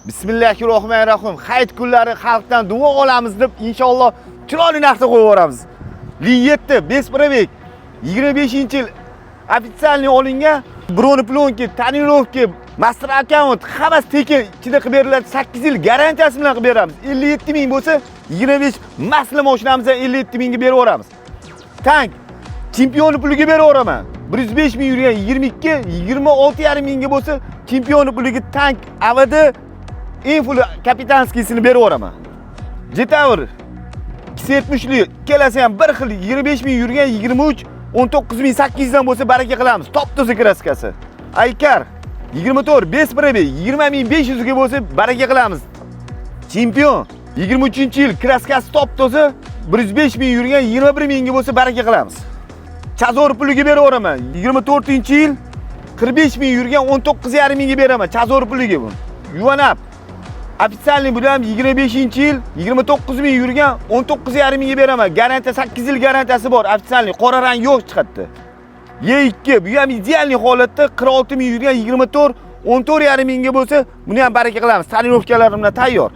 Bismillahirrohmanirrohim. Hayit kunlari xalqdan duo olamiz deb inshaalloh chiroyli narsa qo'yib yuboramiz. Li7 Bespravik 25-yil ofitsialniy olingan bron plonki, tonirovka, master account hammasi tekin ichida qilib beriladi. 8 yil garantiyasi bilan qilib beramiz. 57 ming bo'lsa 25 masla mashinamizni 57 mingga berib yuboramiz. Tank chempion puliga berib yuboraman. 105 ming yurgan 22, 26,5 mingga bo'lsa chempion puliga tank AVD inful kapitanskiysini berib yuboraman. Jetower 270li kelasi ham bir xil 25 ming yurgan 23, 19,800 dan bo'lsa baraka qilamiz. Top toza kraskasi. Aykar 24 Bespravik 20,500 ga bo'lsa baraka qilamiz. Chempion 23-yil kraskasi top toza 105 ming yurgan 21 mingga bo'lsa baraka qilamiz. Chazor puliga berib yuboraman. 24-yil 45 ming yurgan 19,5 mingga beraman. Chazor puliga bu. Yuvanap ofitsialniy bu ham 25-yil 29 ming yurgan 19,5 mingga beraman. Garantiya 8 yil garantiyasi bor. Ofitsialniy qora rang yo'q chiqadi. Y2 bu ham idealniy holatda 46 ming yurgan 24, 14,5 mingga bo'lsa buni ham baraka qilamiz. Tonirovkalarim bilan tayyor.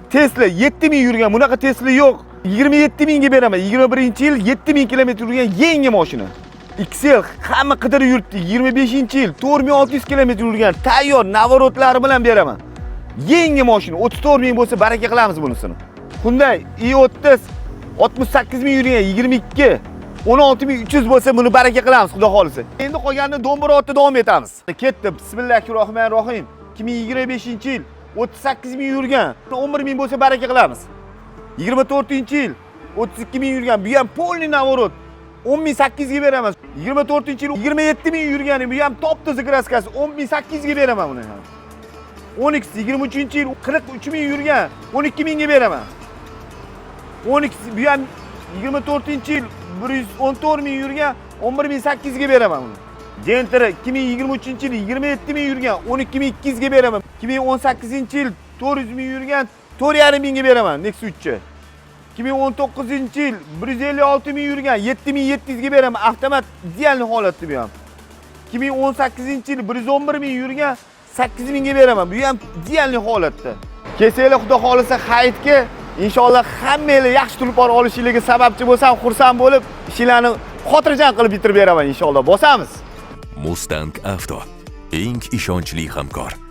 Tesla 7 ming yurgan, bunaqa Tesla yo'q. 27 mingga beraman. 21-yil 7 ming kilometr yurgan yangi mashina. XL hamma qidirib yuribdi. 25-yil 4600 kilometr yurgan tayyor navorotlari bilan beraman. Yangi mashina 34 ming bo'lsa baraka qilamiz bunisini. Hyundai i30 68 ming yurgan 22, 16,300 bo'lsa buni baraka qilamiz xudo xolisa. Endi qolganini do'mbira otda davom etamiz. Ketdi. Bismillahirrohmanirrohim. 2025-yil 38 ming yurgan 11 ming bo'lsa baraka qilamiz. 24-yil 32 ming yurgan bu ham polni navorot 10,800 ga beraman. 24-yil 27 ming yurgani bu ham top toza kraskasi 10,800 ga beraman buni ham. 12 23-yil 43 ming yurgan 12 mingga beraman. 12 bu ham 24-yil 114 ming yurgan 11,800 ga beraman buni. Gentra 2023-yil 27 ming yurgan 12,200 ga beraman. 2018-yil 400 ming yurgan 4,5 mingga beraman Nexus 3. 2019-yil 156 ming yurgan 7,700 ga beraman. Avtomat idealniy holatda bu ham. 2018-yil 111 ming yurgan 8 mingga beraman. Bu ham idealniy holatda. Kelsanglar xudo xolisa hayitga inshaalloh hammanglar yaxshi tulpor olishingizga sababchi bo'lsam, xursand bo'lib, ishlarni xotirjam qilib bitirib beraman inshaalloh. Bosamiz. Mustang Avto eng ishonchli hamkor.